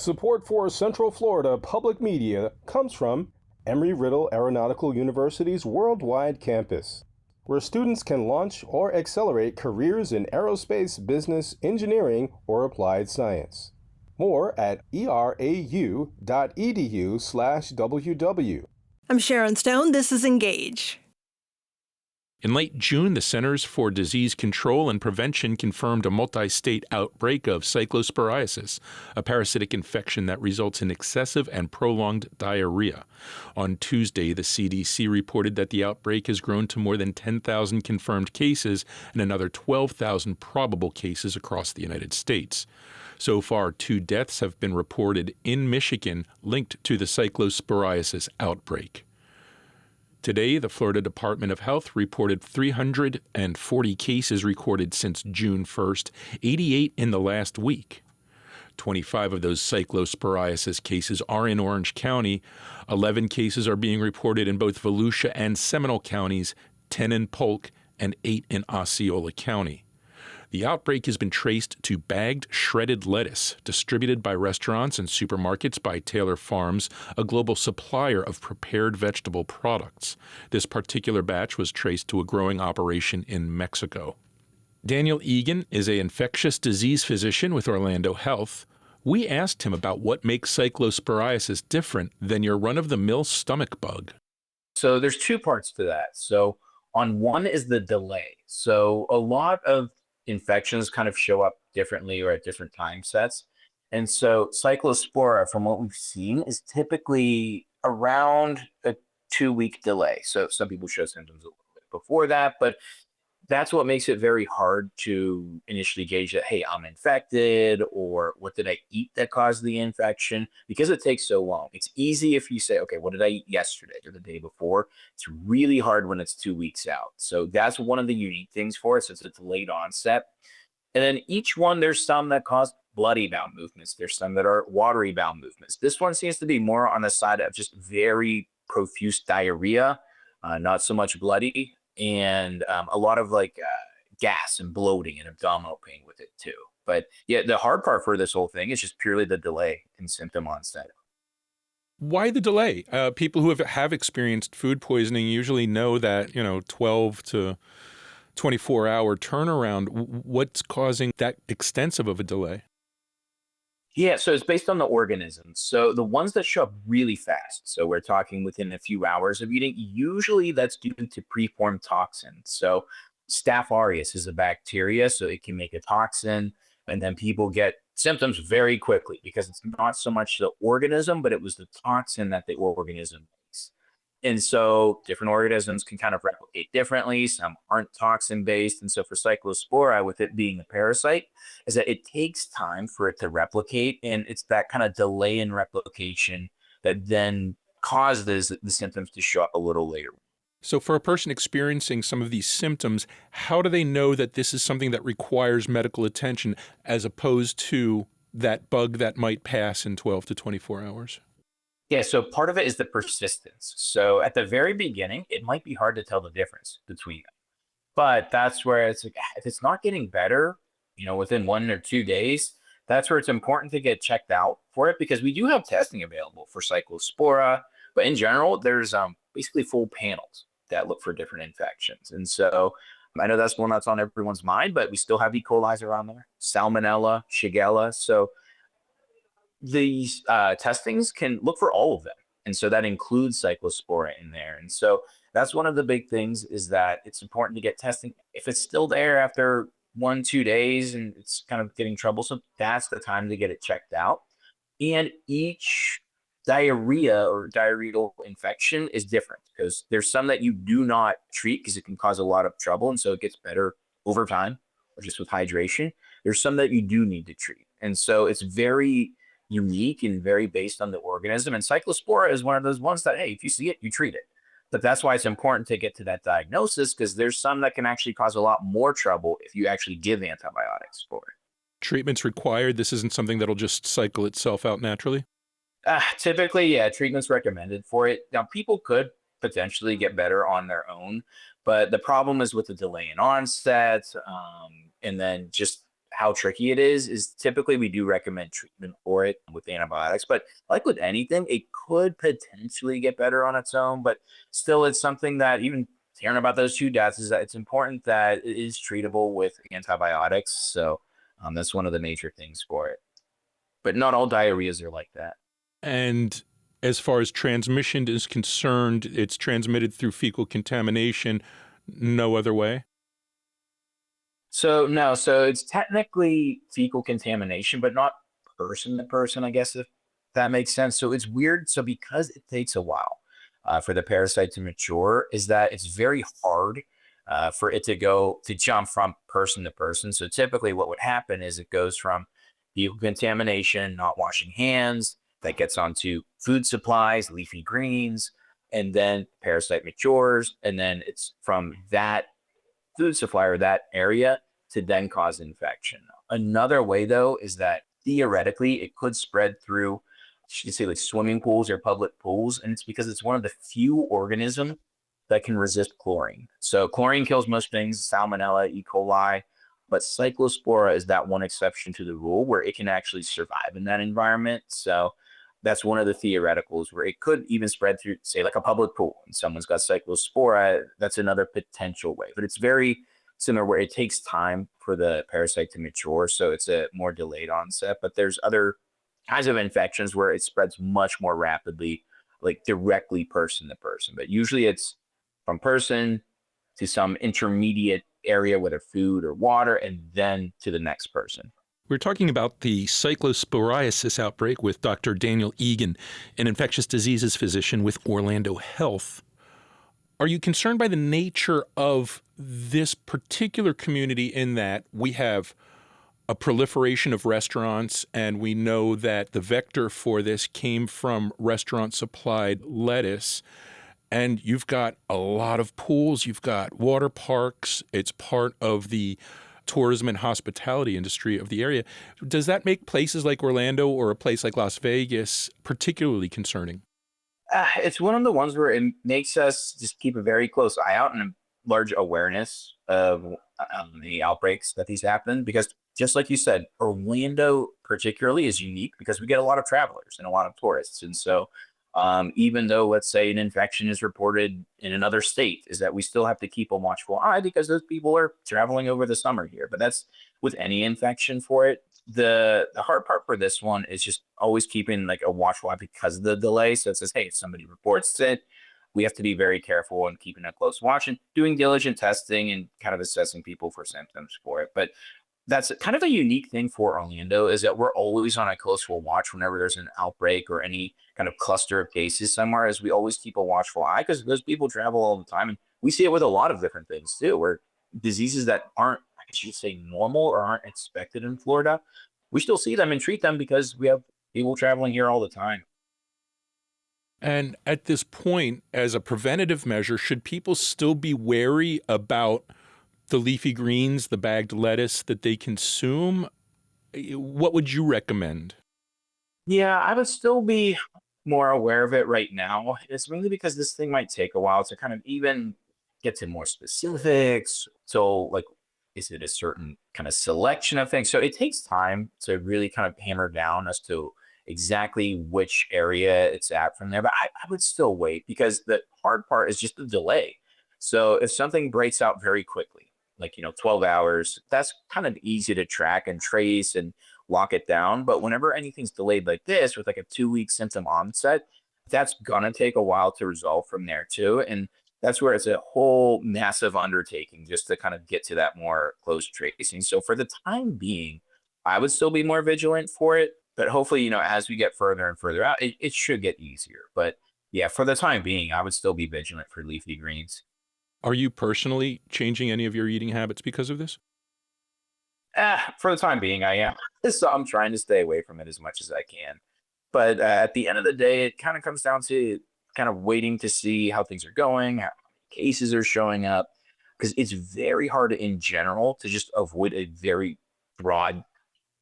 Support for Central Florida Public Media comes from Embry-Riddle Aeronautical University's worldwide campus, where students can launch or accelerate careers in aerospace, business, engineering, or applied science. More at erau.edu/ww. I'm Sharon Stone. This is Engage. In late June, the Centers for Disease Control and Prevention confirmed a multi-state outbreak of cyclosporiasis, a parasitic infection that results in excessive and prolonged diarrhea. On Tuesday, the CDC reported that the outbreak has grown to more than 10,000 confirmed cases and another 12,000 probable cases across the United States. So far, 2 deaths have been reported in Michigan linked to the cyclosporiasis outbreak. Today, the Florida Department of Health reported 340 cases recorded since June 1st, 88 in the last week. 25 of those cyclosporiasis cases are in Orange County. 11 cases are being reported in both Volusia and Seminole counties, 10 in Polk, and 8 in Osceola County. The outbreak has been traced to bagged shredded lettuce distributed by restaurants and supermarkets by Taylor Farms, a global supplier of prepared vegetable products. This particular batch was traced to a growing operation in Mexico. Daniel Egan is an infectious disease physician with Orlando Health. We asked him about what makes cyclosporiasis different than your run-of-the-mill stomach bug. So there's 2 parts to that. So on one is the delay. So a lot of infections kind of show up differently or at different time sets. And so cyclospora, from what we've seen, is typically around a 2-week delay. So some people show symptoms a little bit before that, but that's what makes it very hard to initially gauge that, hey, I'm infected, or what did I eat that caused the infection? Because it takes so long. It's easy if you say, okay, what did I eat yesterday or the day before? It's really hard when it's 2 weeks out. So that's one of the unique things for us. It's a delayed onset. And then each one, there's some that cause bloody bowel movements. There's some that are watery bowel movements. This one seems to be more on the side of just very profuse diarrhea, not so much bloody, and a lot of gas and bloating and abdominal pain with it too. But yeah, the hard part for this whole thing is just purely the delay in symptom onset. Why the delay? People who have experienced food poisoning usually know that, 12 to 24-hour turnaround. What's causing that extensive of a delay? Yeah, so it's based on the organisms. So the ones that show up really fast, so we're talking within a few hours of eating, usually that's due to preformed toxins. So Staph aureus is a bacteria, so it can make a toxin, and then people get symptoms very quickly because it's not so much the organism, but it was the toxin that the organism makes. And so different organisms can kind of replicate differently. Some aren't toxin based. And so for cyclospora, with it being a parasite, is that it takes time for it to replicate. And it's that kind of delay in replication that then causes the symptoms to show up a little later. So for a person experiencing some of these symptoms, how do they know that this is something that requires medical attention as opposed to that bug that might pass in 12 to 24 hours? Yeah, so part of it is the persistence. So at the very beginning, it might be hard to tell the difference between them. But that's where it's like, if it's not getting better, within 1 or 2 days, that's where it's important to get checked out for it, because we do have testing available for cyclospora. But in general, there's basically full panels that look for different infections. And so I know that's one that's on everyone's mind, but we still have E. coli around there, Salmonella, Shigella. So these testings can look for all of them. And so that includes cyclospora in there. And so that's one of the big things, is that it's important to get testing. If it's still there after 1-2 days and it's kind of getting troublesome, that's the time to get it checked out. And each diarrhea or diarrheal infection is different, because there's some that you do not treat because it can cause a lot of trouble, and so it gets better over time, or just with hydration. There's some that you do need to treat. And so it's very unique and very based on the organism. And cyclospora is one of those ones that, hey, if you see it, you treat it. But that's why it's important to get to that diagnosis, because there's some that can actually cause a lot more trouble if you actually give antibiotics for it. Treatment's required? This isn't something that'll just cycle itself out naturally? Typically, yeah, treatment's recommended for it. Now, people could potentially get better on their own, but the problem is with the delay in onset, and then just how tricky it is typically we do recommend treatment for it with antibiotics. But like with anything, it could potentially get better on its own. But still, it's something that even hearing about those 2 deaths is that it's important that it is treatable with antibiotics. So that's one of the major things for it. But not all diarrheas are like that. And as far as transmission is concerned, it's transmitted through fecal contamination, no other way? So no, so it's technically fecal contamination, but not person to person, I guess, if that makes sense. So it's weird. So because it takes a while for the parasite to mature, is that it's very hard for it to jump from person to person. So typically, what would happen is it goes from fecal contamination, not washing hands, that gets onto food supplies, leafy greens, and then parasite matures, and then it's from that food supply or that area to then cause infection. Another way, though, is that theoretically it could spread through, you could say, like swimming pools or public pools, and it's because it's one of the few organisms that can resist chlorine. So chlorine kills most things, Salmonella, E. coli, but Cyclospora is that one exception to the rule where it can actually survive in that environment. So that's one of the theoreticals where it could even spread through, say, like a public pool, and someone's got Cyclospora. That's another potential way, but it's very similar where it takes time for the parasite to mature, so it's a more delayed onset. But there's other kinds of infections where it spreads much more rapidly, like directly person to person. But usually it's from person to some intermediate area, whether food or water, and then to the next person. We're talking about the Cyclosporiasis outbreak with Dr. Daniel Egan, an infectious diseases physician with Orlando Health. Are you concerned by the nature of this particular community in that we have a proliferation of restaurants, and we know that the vector for this came from restaurant-supplied lettuce, and you've got a lot of pools, you've got water parks, it's part of the tourism and hospitality industry of the area. Does that make places like Orlando or a place like Las Vegas particularly concerning? It's one of the ones where it makes us just keep a very close eye out and a large awareness of the outbreaks that these happen. Because just like you said, Orlando particularly is unique because we get a lot of travelers and a lot of tourists. And so even though, let's say, an infection is reported in another state, is that we still have to keep a watchful eye because those people are traveling over the summer here. But that's with any infection for it. The hard part for this one is just always keeping like a watchful eye because of the delay. So it says, hey, if somebody reports it, we have to be very careful and keeping a close watch and doing diligent testing and kind of assessing people for symptoms for it. But that's kind of a unique thing for Orlando, is that we're always on a close watch whenever there's an outbreak or any kind of cluster of cases somewhere, as we always keep a watchful eye because those people travel all the time. And we see it with a lot of different things too, where diseases that aren't, I guess you'd say, normal or aren't expected in Florida, we still see them and treat them because we have people traveling here all the time. And at this point, as a preventative measure, should people still be wary about the leafy greens, the bagged lettuce that they consume? What would you recommend? Yeah, I would still be more aware of it right now. It's mainly because this thing might take a while to kind of even get to more specifics. So, like, is it a certain kind of selection of things? So it takes time to really kind of hammer down as to exactly which area it's at from there. But I would still wait because the hard part is just the delay. So if something breaks out very quickly, like, 12 hours, that's kind of easy to track and trace and lock it down. But whenever anything's delayed like this with like a 2 week symptom onset, that's gonna take a while to resolve from there too. And that's where it's a whole massive undertaking just to kind of get to that more close tracing. So for the time being, I would still be more vigilant for it. But hopefully, as we get further and further out, it should get easier. But yeah, for the time being, I would still be vigilant for leafy greens. Are you personally changing any of your eating habits because of this? For the time being, I am. So I'm trying to stay away from it as much as I can. But at the end of the day, it kind of comes down to kind of waiting to see how things are going, how many cases are showing up, because it's very hard in general to just avoid a very broad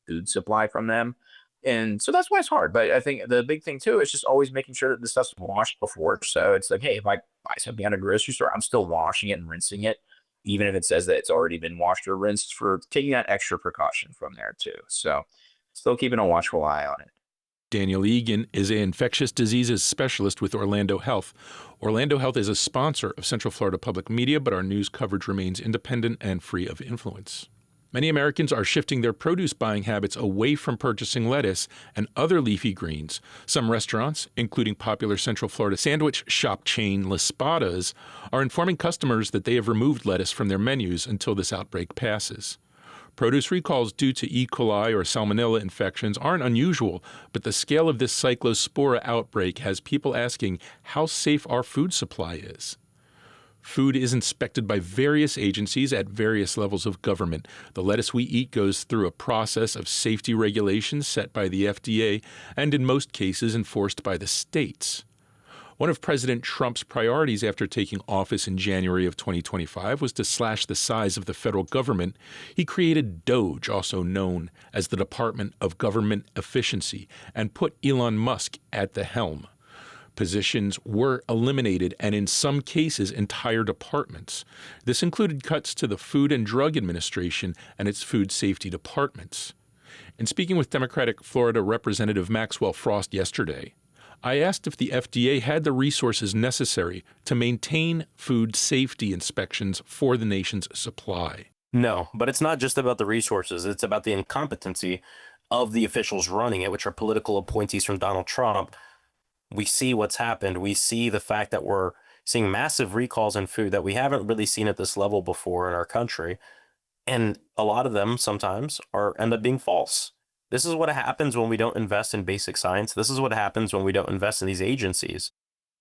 food supply from them. And so that's why it's hard. But I think the big thing too is just always making sure that the stuff's washed before. So it's like, hey, if I buy something at a grocery store, I'm still washing it and rinsing it. even if it says that it's already been washed or rinsed, for taking that extra precaution from there too. So still keeping a watchful eye on it. Daniel Egan is an infectious diseases specialist with Orlando Health. Orlando Health is a sponsor of Central Florida Public Media, but our news coverage remains independent and free of influence. Many Americans are shifting their produce buying habits away from purchasing lettuce and other leafy greens. Some restaurants, including popular Central Florida sandwich shop chain Laspadas, are informing customers that they have removed lettuce from their menus until this outbreak passes. Produce recalls due to E. coli or salmonella infections aren't unusual, but the scale of this Cyclospora outbreak has people asking how safe our food supply is. Food is inspected by various agencies at various levels of government. The lettuce we eat goes through a process of safety regulations set by the FDA and in most cases enforced by the states. One of President Trump's priorities after taking office in January of 2025 was to slash the size of the federal government. He created DOGE, also known as the Department of Government Efficiency, and put Elon Musk at the helm. Positions were eliminated, and in some cases, entire departments. This included cuts to the Food and Drug Administration and its food safety departments. In speaking with Democratic Florida Representative Maxwell Frost yesterday, I asked if the FDA had the resources necessary to maintain food safety inspections for the nation's supply. No, but it's not just about the resources. It's about the incompetency of the officials running it, which are political appointees from Donald Trump. We see what's happened. We see the fact that we're seeing massive recalls in food that we haven't really seen at this level before in our country. And a lot of them sometimes end up being false. This is what happens when we don't invest in basic science. This is what happens when we don't invest in these agencies.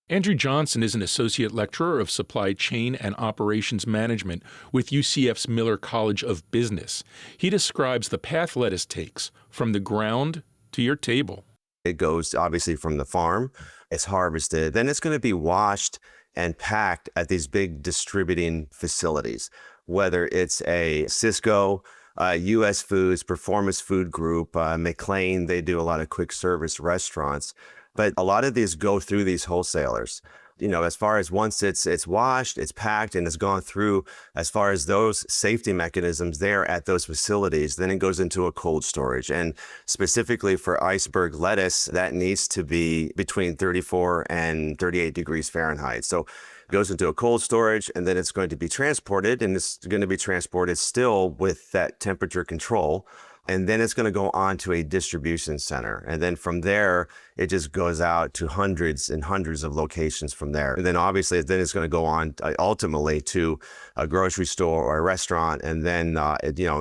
Andrew Johnson is an associate lecturer of supply chain and operations management with UCF's Miller College of Business. He describes the path lettuce takes from the ground to your table. It goes obviously from the farm, it's harvested, then it's going to be washed and packed at these big distributing facilities, whether it's a Cisco, U.S. Foods, Performance Food Group, McLean. They do a lot of quick service restaurants, but a lot of these go through these wholesalers. You know, as far as once it's washed, it's packed, and it's gone through, as far as those safety mechanisms there at those facilities, then it goes into a cold storage. And specifically for iceberg lettuce, that needs to be between 34 and 38 degrees Fahrenheit. So goes into a cold storage, and then it's going to be transported, and it's going to be transported still with that temperature control. And then it's going to go on to a distribution center. And then from there, it just goes out to hundreds and hundreds of locations from there. And then obviously, then it's going to go on ultimately to a grocery store or a restaurant. And then,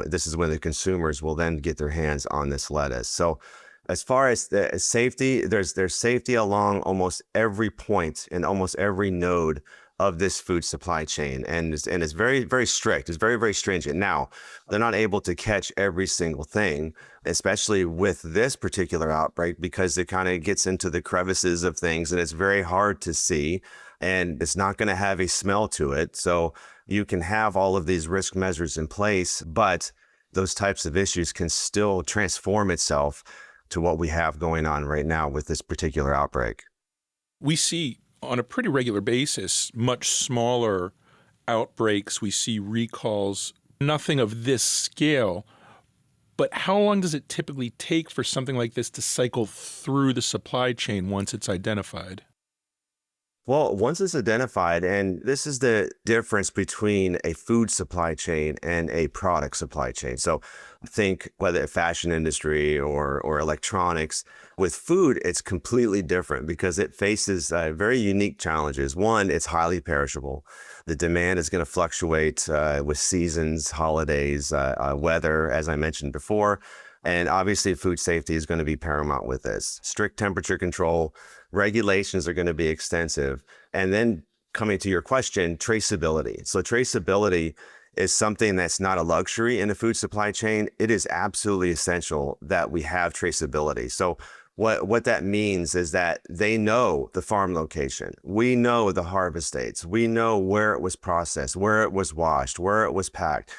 this is when the consumers will then get their hands on this lettuce. So as far as the safety, there's safety along almost every point and almost every node of this food supply chain. And it's very, very strict. It's very, very stringent. Now, they're not able to catch every single thing, especially with this particular outbreak, because it kind of gets into the crevices of things and it's very hard to see, and it's not going to have a smell to it. So you can have all of these risk measures in place, but those types of issues can still transform itself to what we have going on right now with this particular outbreak. We see on a pretty regular basis much smaller outbreaks. We see recalls, nothing of this scale. But how long does it typically take for something like this to cycle through the supply chain once it's identified? Well, once it's identified, and this is the difference between a food supply chain and a product supply chain. So think whether fashion industry or electronics. With food, it's completely different because it faces very unique challenges. One, it's highly perishable. The demand is going to fluctuate with seasons, holidays, weather, as I mentioned before. And obviously, food safety is going to be paramount with this. Strict temperature control, regulations are going to be extensive. And then coming to your question, traceability. So traceability is something that's not a luxury in the food supply chain. It is absolutely essential that we have traceability. So what that means is that they know the farm location. We know the harvest dates. We know where it was processed, where it was washed, where it was packed.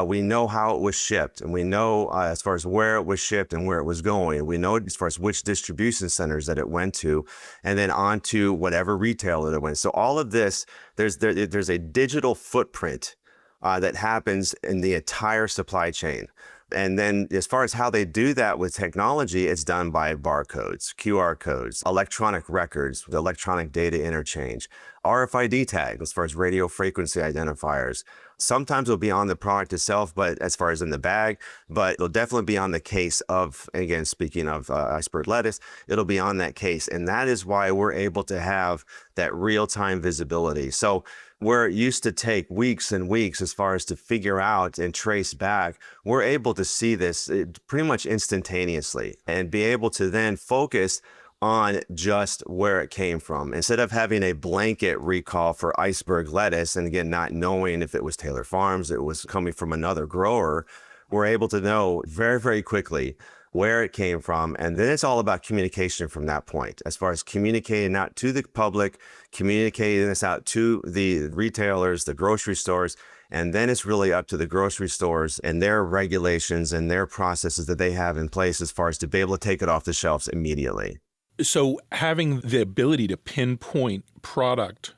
We know how it was shipped, and we know as far as where it was shipped and where it was going. We know as far as which distribution centers that it went to, and then on to whatever retailer it went. So all of this, there's a digital footprint that happens in the entire supply chain. And then as far as how they do that with technology, it's done by barcodes, QR codes, electronic records, electronic data interchange, RFID tags as far as radio frequency identifiers. Sometimes it'll be on the product itself, but as far as in the bag, but it'll definitely be on the case of, again, speaking of iceberg lettuce, it'll be on that case. And that is why we're able to have that real-time visibility. So where it used to take weeks and weeks as far as to figure out and trace back, we're able to see this pretty much instantaneously and be able to then focus on just where it came from. Instead of having a blanket recall for iceberg lettuce, and again, not knowing if it was Taylor Farms, it was coming from another grower, we're able to know very, very quickly where it came from. And then it's all about communication from that point, as far as communicating out to the public, communicating this out to the retailers, the grocery stores. And then it's really up to the grocery stores and their regulations and their processes that they have in place as far as to be able to take it off the shelves immediately. So having the ability to pinpoint product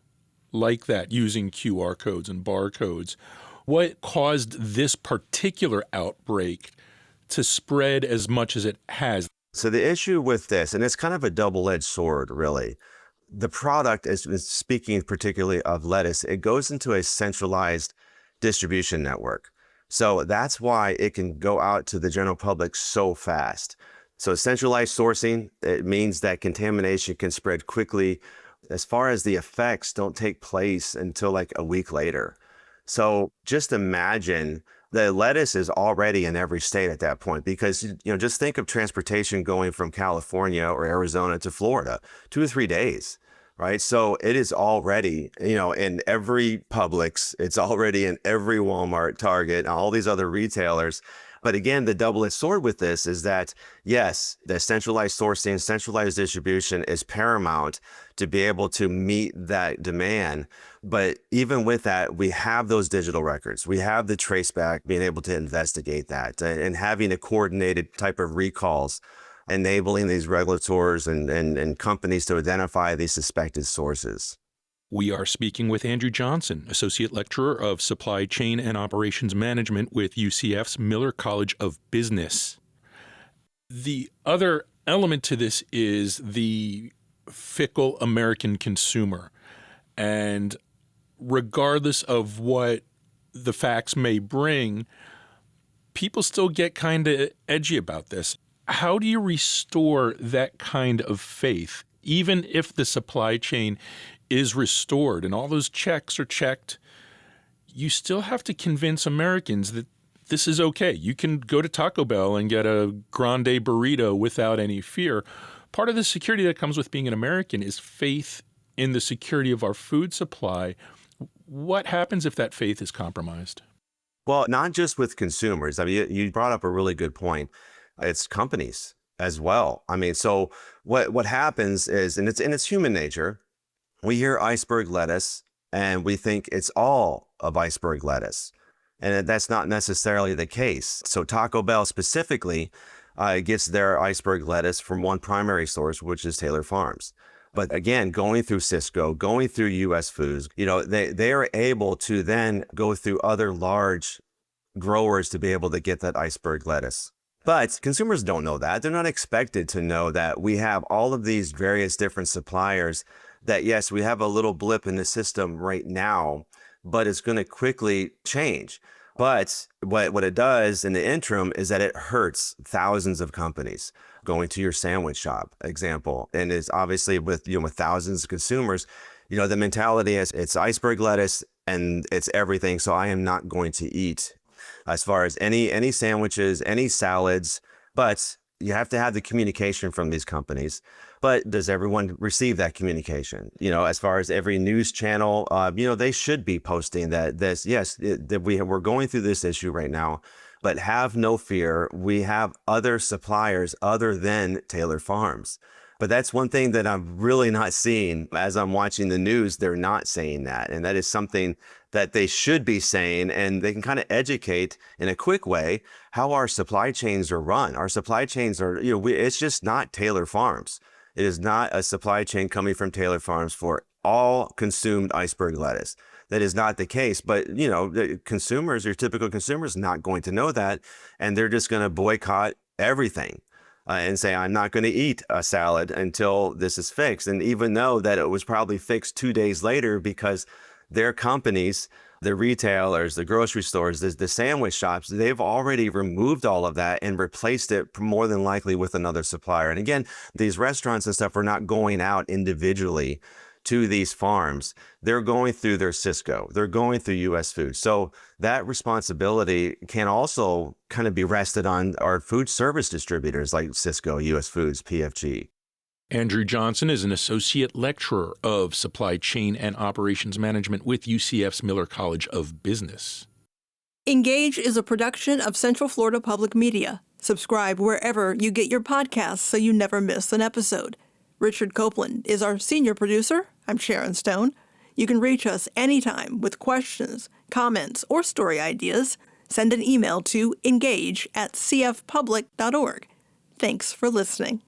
like that using QR codes and barcodes, what caused this particular outbreak to spread as much as it has? So the issue with this, and it's kind of a double-edged sword, really. The product, is speaking particularly of lettuce, it goes into a centralized distribution network. So that's why it can go out to the general public so fast. So centralized sourcing, it means that contamination can spread quickly. As far as the effects don't take place until like a week later. So just imagine the lettuce is already in every state at that point, because, just think of transportation going from California or Arizona to Florida, 2 or 3 days, right? So it is already, in every Publix, it's already in every Walmart, Target, all these other retailers. But again, the double-edged sword with this is that, yes, the centralized sourcing, centralized distribution is paramount to be able to meet that demand. But even with that, we have those digital records. We have the traceback, being able to investigate that and having a coordinated type of recalls, enabling these regulators and companies to identify these suspected sources. We are speaking with Andrew Johnson, Associate Lecturer of Supply Chain and Operations Management with UCF's Miller College of Business. The other element to this is the fickle American consumer. And regardless of what the facts may bring, people still get kind of edgy about this. How do you restore that kind of faith, even if the supply chain is restored and all those checks are checked? You still have to convince Americans that this is okay. You can go to Taco Bell and get a grande burrito without any fear. Part of the security that comes with being an American is faith in the security of our food supply. What happens if that faith is compromised? Well, not just with consumers. I mean, you brought up a really good point. It's companies as well. I mean, so what happens is, and it's human nature, we hear iceberg lettuce and we think it's all of iceberg lettuce. And that's not necessarily the case. So Taco Bell specifically gets their iceberg lettuce from one primary source, which is Taylor Farms. But again, going through Cisco, going through US Foods, they are able to then go through other large growers to be able to get that iceberg lettuce. But consumers don't know that. They're not expected to know that we have all of these various different suppliers that, yes, we have a little blip in the system right now, but it's going to quickly change. But what it does in the interim is that it hurts thousands of companies. Going to your sandwich shop example, and it's obviously with thousands of consumers, the mentality is it's iceberg lettuce and it's everything. So I am not going to eat as far as any sandwiches, any salads, but you have to have the communication from these companies. But does everyone receive that communication? As far as every news channel, they should be posting that we're going through this issue right now, but have no fear. We have other suppliers other than Taylor Farms. But that's one thing that I'm really not seeing as I'm watching the news. They're not saying that. And that is something that they should be saying, and they can kind of educate in a quick way how our supply chains are run. Our supply chains are, it's just not Taylor Farms. It is not a supply chain coming from Taylor Farms for all consumed iceberg lettuce. that is not the case. But, the consumers, your typical consumers, not going to know that. And they're just going to boycott everything. And say, I'm not going to eat a salad until this is fixed. And even though that it was probably fixed 2 days later, because their companies, the retailers, the grocery stores, the sandwich shops, they've already removed all of that and replaced it more than likely with another supplier. And again, these restaurants and stuff are not going out individually to these farms. They're going through their Cisco. They're going through U.S. Foods. So that responsibility can also kind of be rested on our food service distributors like Cisco, U.S. Foods, PFG. Andrew Johnson is an associate lecturer of supply chain and operations management with UCF's Miller College of Business. Engage is a production of Central Florida Public Media. Subscribe wherever you get your podcasts so you never miss an episode. Richard Copeland is our senior producer. I'm Sharon Stone. You can reach us anytime with questions, comments, or story ideas. Send an email to engage@cfpublic.org. Thanks for listening.